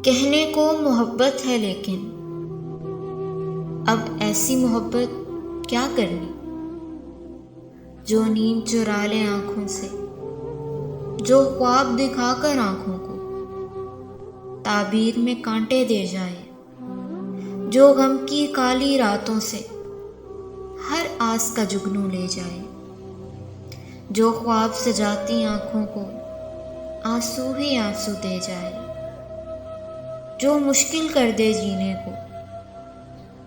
کہنے کو محبت ہے لیکن اب ایسی محبت کیا کرنی، جو نیند چرا لے آنکھوں سے، جو خواب دکھا کر آنکھوں کو تعبیر میں کانٹے دے جائے، جو غم کی کالی راتوں سے ہر آس کا جگنو لے جائے، جو خواب سجاتی آنکھوں کو آنسو ہی آنسو دے جائے، جو مشکل کر دے جینے کو،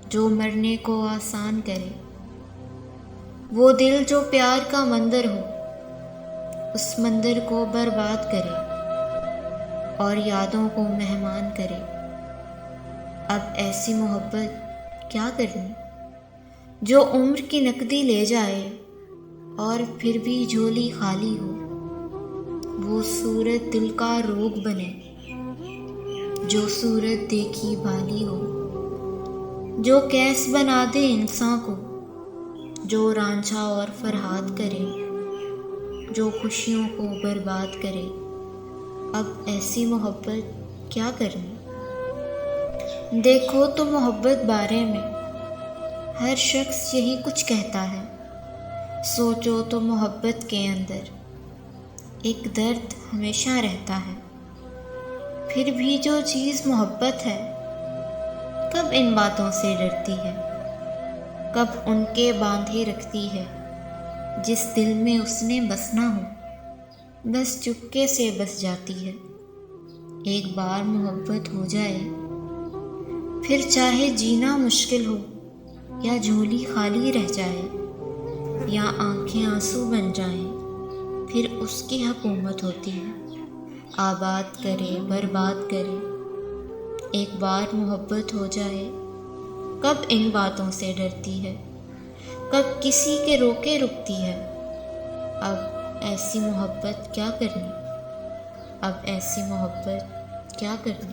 جو مرنے کو آسان کرے، وہ دل جو پیار کا مندر ہو اس مندر کو برباد کرے اور یادوں کو مہمان کرے۔ اب ایسی محبت کیا کرنی، جو عمر کی نقدی لے جائے اور پھر بھی جھولی خالی ہو، وہ صورت دل کا روگ بنے جو صورت دیکھی بھالی ہو، جو کیس بنا دے انسان کو، جو رانجھا اور فرہاد کرے، جو خوشیوں کو برباد کرے۔ اب ایسی محبت کیا کرنی۔ دیکھو تو محبت بارے میں ہر شخص یہی کچھ کہتا ہے، سوچو تو محبت کے اندر ایک درد ہمیشہ رہتا ہے۔ پھر بھی جو چیز محبت ہے کب ان باتوں سے ڈرتی ہے، کب ان کے باندھے رکھتی ہے جس دل میں اس نے بسنا ہو، بس چپکے سے بس جاتی ہے۔ ایک بار محبت ہو جائے پھر چاہے جینا مشکل ہو یا جھولی خالی رہ جائے یا آنکھیں آنسو بن جائیں، پھر اس کی حکومت ہوتی ہے، آباد کرے برباد کرے۔ ایک بار محبت ہو جائے کب ان باتوں سے ڈرتی ہے، کب کسی کے روکے رکتی ہے۔ اب ایسی محبت کیا کرنی، اب ایسی محبت کیا کرنی۔